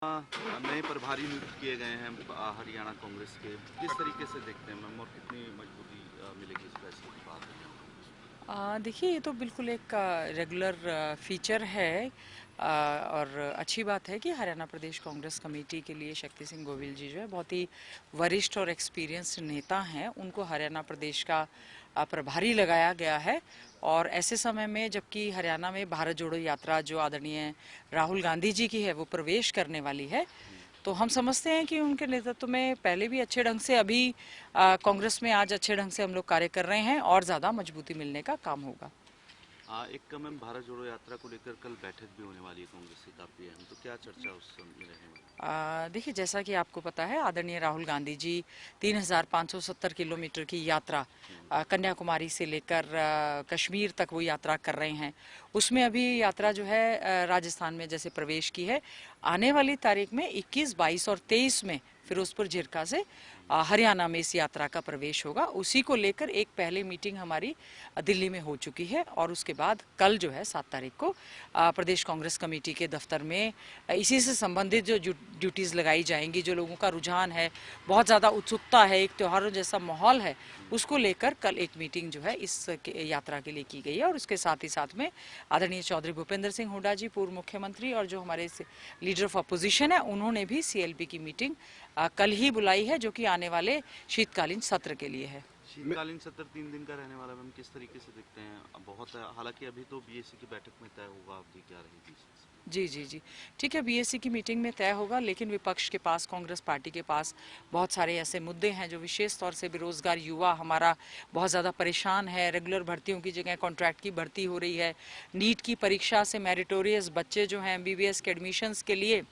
नए प्रभारी नियुक्त किए गए हैं हरियाणा कांग्रेस के। किस तरीके से देखते हैं मैम और कितनी मजबूती मिलेगी इस फैसले के बाद? देखिए, ये तो बिल्कुल एक रेगुलर फीचर है और अच्छी बात है कि हरियाणा प्रदेश कांग्रेस कमेटी के लिए शक्ति सिंह गोविल जी जो है बहुत ही वरिष्ठ और एक्सपीरियंस्ड नेता हैं। उनको हरियाणा प्रदेश का प्रभारी लगाया गया है और ऐसे समय में जबकि हरियाणा में भारत जोड़ो यात्रा जो आदरणीय राहुल गांधी जी की है वो प्रवेश करने वाली है, तो हम समझते हैं कि उनके नेतृत्व में पहले भी अच्छे ढंग से, अभी कांग्रेस में आज अच्छे ढंग से हम लोग कार्य कर रहे हैं और ज़्यादा मजबूती मिलने का काम होगा। एक मैम भारत जोड़ो यात्रा को लेकर कल बैठक भी होने वाली है कांग्रेस की काफी अहम, तो क्या चर्चा उस में रहेगी? देखिए, जैसा कि आपको पता है, आदरणीय राहुल गांधी जी 3,570 किलोमीटर की यात्रा कन्याकुमारी से लेकर कश्मीर तक वो यात्रा कर रहे हैं। उसमें अभी यात्रा जो है राजस्थान में जैसे प्रवेश की है, आने वाली तारीख में 21, 22 और 23 में फिरोजपुर झिरका से हरियाणा में इस यात्रा का प्रवेश होगा। उसी को लेकर एक पहले मीटिंग हमारी दिल्ली में हो चुकी है और उसके बाद कल जो है 7 तारीख को प्रदेश कांग्रेस कमेटी के दफ्तर में इसी से संबंधित जो ड्यूटीज़ लगाई जाएंगी, जो लोगों का रुझान है, बहुत ज़्यादा उत्सुकता है, एक त्योहारों जैसा माहौल है, उसको लेकर कल एक मीटिंग जो है इस यात्रा के लिए की गई है। और उसके साथ ही साथ में आदरणीय चौधरी भूपेंद्र सिंह हुड्डा जी, पूर्व मुख्यमंत्री और जो हमारे लीडर ऑफ अपोजिशन है, उन्होंने भी सीएलपी की मीटिंग कल ही बुलाई है, जो कि आने वाले शीतकालीन सत्र के लिए है। शीतकालीन सत्र 3 दिन का रहने वाला मैम, किस तरीके से देखते हैं? बहुत हालांकि अभी तो बीएससी की बैठक में तय होगा अवधि क्या रहेगी। जी जी जी, ठीक है, बीएससी की मीटिंग में तय होगा, लेकिन विपक्ष के पास, कांग्रेस पार्टी के पास बहुत सारे ऐसे मुद्दे हैं जो विशेष तौर से बेरोजगार युवा हमारा बहुत ज़्यादा परेशान है। रेगुलर भर्तियों की जगह कॉन्ट्रैक्ट की भर्ती हो रही है। नीट की परीक्षा से मेरिटोरियस बच्चे जो हैं एमबीबीएस के एडमिशन्स के लिए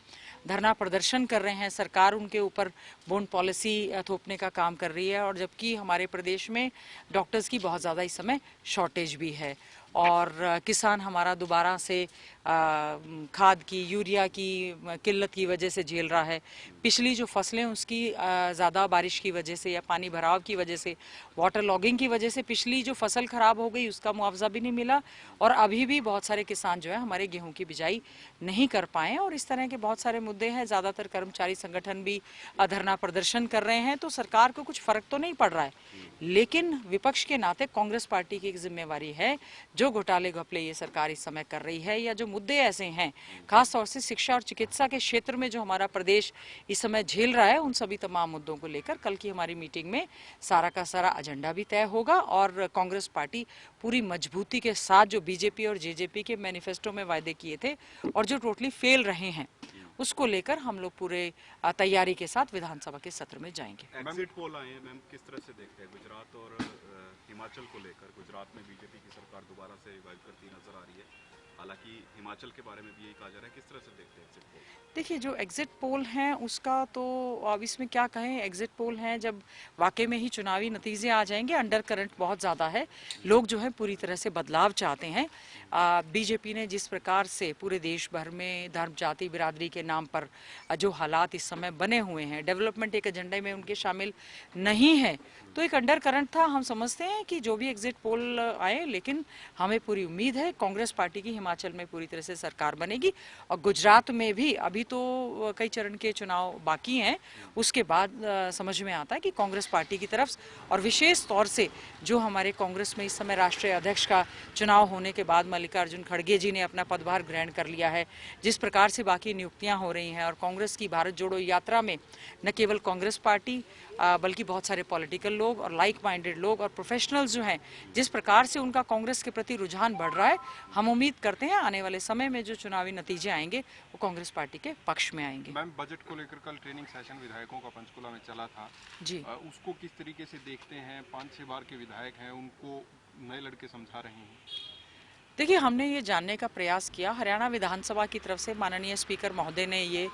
धरना प्रदर्शन कर रहे हैं। सरकार उनके ऊपर बॉन्ड पॉलिसी थोपने का काम कर रही है, और जबकि हमारे प्रदेश में डॉक्टर्स की बहुत ज़्यादा इस समय शॉर्टेज भी है। और किसान हमारा दोबारा से खाद की, यूरिया की किल्लत की वजह से झेल रहा है। पिछली जो फसलें उसकी ज़्यादा बारिश की वजह से या पानी भराव की वजह से, वाटर लॉगिंग की वजह से पिछली जो फसल खराब हो गई, उसका मुआवजा भी नहीं मिला। और अभी भी बहुत सारे किसान जो है हमारे गेहूं की बिजाई नहीं कर पाए। और इस तरह के बहुत सारे मुद्दे हैं। ज़्यादातर कर्मचारी संगठन भी धरना प्रदर्शन कर रहे हैं। तो सरकार को कुछ फर्क तो नहीं पड़ रहा है, लेकिन विपक्ष के नाते कांग्रेस पार्टी की एक जिम्मेवारी है, जो घोटाले घपले ये सरकार इस समय कर रही है, या जो मुद्दे ऐसे हैं खासतौर से शिक्षा और चिकित्सा के क्षेत्र में जो हमारा प्रदेश इस समय झेल रहा है, उन सभी तमाम मुद्दों को लेकर कल की हमारी मीटिंग में सारा का सारा एजेंडा भी तय होगा। और कांग्रेस पार्टी पूरी मजबूती के साथ जो बीजेपी और जेजेपी के मैनिफेस्टो में वायदे किए थे और जो टोटली फेल रहे हैं, उसको लेकर हम लोग पूरे तैयारी के साथ विधानसभा के सत्र में जाएंगे। एग्जिट पोल आए हैं मैम, किस तरह से देखते हैं गुजरात और हिमाचल को लेकर? गुजरात में बीजेपी की सरकार दोबारा से रिवाइव करती नजर आ रही है, हालांकि हिमाचल के बारे में भी यही कहा जा रहा है। किस तरह से देखते हैं एग्जिट पोल? देखिए, जो एग्जिट पोल हैं उसका तो अब इसमें क्या कहें। एग्जिट पोल हैं, जब वाकई में ही चुनावी नतीजे आ जाएंगे, अंडर करंट बहुत ज़्यादा है। लोग जो है पूरी तरह से बदलाव चाहते हैं। बीजेपी ने जिस प्रकार से पूरे देश भर में धर्म, जाति, बिरादरी के नाम पर जो हालात इस समय बने हुए हैं, डेवलपमेंट एक एजेंडे में उनके शामिल नहीं है, तो एक अंडर करंट था। हम समझते हैं कि जो भी एग्जिट पोल आए, लेकिन हमें पूरी उम्मीद है कांग्रेस पार्टी की हिमाचल में पूरी तरह से सरकार बनेगी। और गुजरात में भी अभी तो कई चरण के चुनाव बाकी हैं, उसके बाद समझ में आता है कि कांग्रेस पार्टी की तरफ, और विशेष तौर से जो हमारे कांग्रेस में इस समय राष्ट्रीय अध्यक्ष का चुनाव होने के बाद मल्लिकार्जुन खड़गे जी ने अपना पदभार ग्रहण कर लिया है, जिस प्रकार से बाकी नियुक्तियां हो रही हैं, और कांग्रेस की भारत जोड़ो यात्रा में न केवल कांग्रेस पार्टी बल्कि बहुत सारे पॉलिटिकल लोग और लाइक माइंडेड लोग और प्रोफेशनल्स जो हैं, जिस प्रकार से उनका कांग्रेस के प्रति रुझान बढ़ रहा है, हम उम्मीद करते हैं आने वाले समय में जो चुनावी नतीजे आएंगे वो कांग्रेस पार्टी के पक्ष में आएंगे। मैम, बजट को लेकर कल ट्रेनिंग सेशन विधायकों का पंचकुला में चला था जी, उसको किस तरीके से देखते हैं? 5-6 बार के विधायक हैं, उनको नए लड़के समझा रहे हैं। देखिए, हमने ये जानने का प्रयास किया, हरियाणा विधानसभा की तरफ से माननीय स्पीकर महोदय ने ये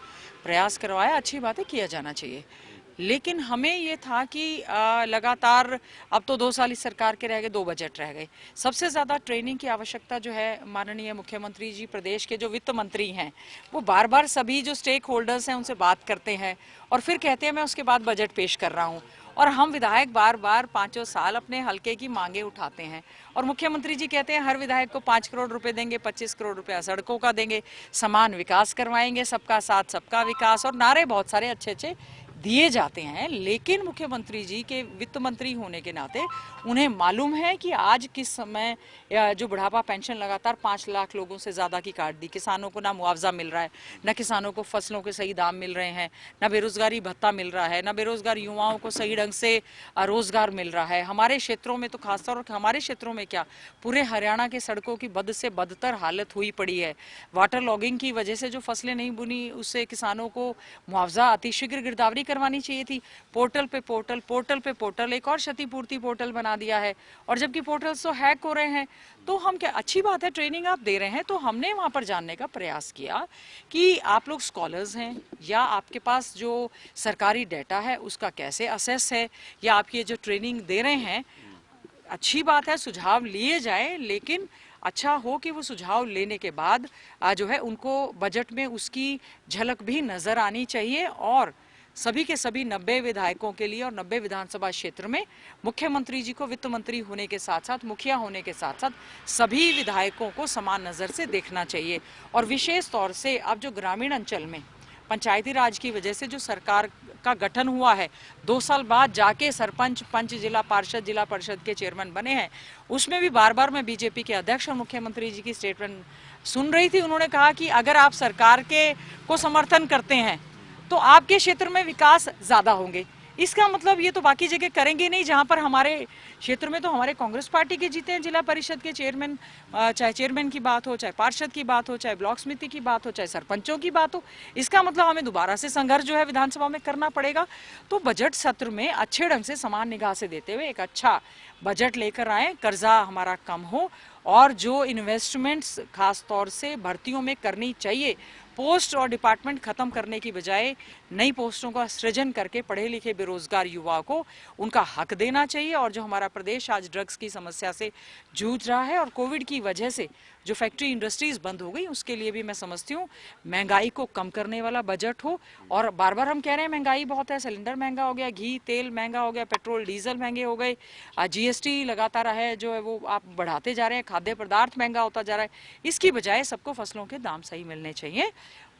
प्रयास करवाया, अच्छी बात है, किया जाना चाहिए। लेकिन हमें ये था कि लगातार अब तो 2 साल इस सरकार के रह गए, 2 बजट रह गए। सबसे ज़्यादा ट्रेनिंग की आवश्यकता जो है, माननीय मुख्यमंत्री जी, प्रदेश के जो वित्त मंत्री हैं, वो बार बार सभी जो स्टेक होल्डर्स हैं उनसे बात करते हैं और फिर कहते हैं मैं उसके बाद बजट पेश कर रहा हूँ। और हम विधायक बार बार 5 साल अपने हलके की मांगे उठाते हैं और मुख्यमंत्री जी कहते हैं हर विधायक को 5 करोड़ रुपए देंगे, 25 करोड़ रुपया सड़कों का देंगे, समान विकास करवाएंगे, सबका साथ सबका विकास, और नारे बहुत सारे अच्छे अच्छे दिए जाते हैं। लेकिन मुख्यमंत्री जी के वित्त मंत्री होने के नाते उन्हें मालूम है कि आज किस समय जो बुढ़ापा पेंशन लगातार 5 लाख लोगों से ज़्यादा की काट दी, किसानों को ना मुआवजा मिल रहा है, न किसानों को फसलों के सही दाम मिल रहे हैं, न बेरोजगारी भत्ता मिल रहा है, न बेरोजगार युवाओं को सही ढंग से रोजगार मिल रहा है। हमारे क्षेत्रों में तो खासतौर पर हमारे क्षेत्रों में क्या पूरे हरियाणा के सड़कों की बद से बदतर हालत हुई पड़ी है। वाटर लॉगिंग की वजह से जो फसलें नहीं बुनी उससे किसानों को मुआवजा अतिशीघ्र गिरदावरी करवानी चाहिए थी। पोर्टल पे पोर्टल एक और क्षतिपूर्ति पोर्टल बना दिया है, और जबकि पोर्टल्स तो हैक हो रहे हैं। तो हम क्या, अच्छी बात है ट्रेनिंग आप दे रहे हैं, तो हमने वहां पर जानने का प्रयास किया कि आप लोग स्कॉलर्स हैं या आपके पास जो सरकारी डेटा है उसका कैसे असेस है, या आप ये जो ट्रेनिंग दे रहे हैं, अच्छी बात है सुझाव लिए जाए, लेकिन अच्छा हो कि वो सुझाव लेने के बाद जो है उनको बजट में उसकी झलक भी नजर आनी चाहिए। और सभी के सभी 90 विधायकों के लिए और 90 विधानसभा क्षेत्र में मुख्यमंत्री जी को वित्त मंत्री होने के साथ साथ, मुखिया होने के साथ साथ सभी विधायकों को समान नज़र से देखना चाहिए। और विशेष तौर से अब जो ग्रामीण अंचल में पंचायती राज की वजह से जो सरकार का गठन हुआ है, 2 साल बाद जाके सरपंच, पंच, जिला परिषद के चेयरमैन बने हैं, उसमें भी बार बार मैं बीजेपी के अध्यक्ष और मुख्यमंत्री जी की स्टेटमेंट सुन रही थी। उन्होंने कहा कि अगर आप सरकार के को समर्थन करते हैं तो आपके क्षेत्र में विकास ज्यादा होंगे। इसका मतलब ये तो बाकी जगह करेंगे नहीं, जहां पर हमारे क्षेत्र में तो हमारे कांग्रेस पार्टी के जीते हैं जिला परिषद के चेयरमैन, चाहे चेयरमैन की बात हो, चाहे पार्षद की बात हो, चाहे ब्लॉक समिति की बात हो, चाहे सरपंचों की बात हो। इसका मतलब हमें दोबारा से संघर्ष जो है विधानसभा में करना पड़ेगा। तो बजट सत्र में अच्छे ढंग से समान निगाह से देते हुए एक अच्छा बजट लेकर आए, कर्जा हमारा कम हो, और जो इन्वेस्टमेंट्स खास तौर से भर्तियों में करनी चाहिए, पोस्ट और डिपार्टमेंट खत्म करने की बजाय नई पोस्टों का सृजन करके पढ़े लिखे बेरोजगार युवाओं को उनका हक देना चाहिए। और जो हमारा प्रदेश आज ड्रग्स की समस्या से जूझ रहा है और कोविड की वजह से जो फैक्ट्री इंडस्ट्रीज बंद हो गई, उसके लिए भी मैं समझती हूँ महंगाई को कम करने वाला बजट हो। और बार बार हम कह रहे हैं महंगाई बहुत है, सिलेंडर महंगा हो गया, घी तेल महंगा हो गया, पेट्रोल डीजल महंगे हो गए, जीएसटी लगातार है जो है वो आप बढ़ाते जा रहे हैं, खाद्य पदार्थ महंगा होता जा रहा है। इसकी बजाय सबको फसलों के दाम सही मिलने चाहिए।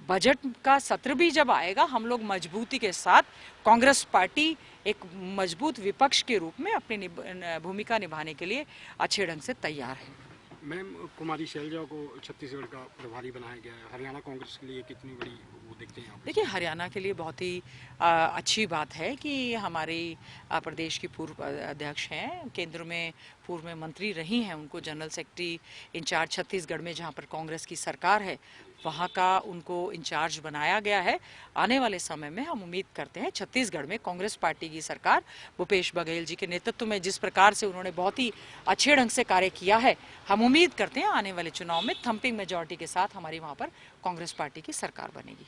बजट का सत्र भी जब आएगा, हम लोग मजबूती के साथ, कांग्रेस पार्टी एक मजबूत विपक्ष के रूप में अपनी भूमिका निभाने के लिए अच्छे ढंग से तैयार है। मैम, कुमारी शैलजा को छत्तीसगढ़ का प्रभारी बनाया गया है, हरियाणा कांग्रेस के लिए कितनी बड़ी वो देखते हैं आप? देखिए, हरियाणा के लिए बहुत ही अच्छी बात है कि हमारी प्रदेश की पूर्व अध्यक्ष हैं, केंद्र में पूर्व में मंत्री रही हैं, उनको जनरल सेक्रेटरी इंचार्ज छत्तीसगढ़ में जहां पर कांग्रेस की सरकार है वहां का उनको इंचार्ज बनाया गया है। आने वाले समय में हम उम्मीद करते हैं छत्तीसगढ़ में कांग्रेस पार्टी की सरकार भूपेश बघेल जी के नेतृत्व में जिस प्रकार से उन्होंने बहुत ही अच्छे ढंग से कार्य किया है, हम उम्मीद करते हैं आने वाले चुनाव में थम्पिंग मेजॉरिटी के साथ हमारी वहां पर कांग्रेस पार्टी की सरकार बनेगी।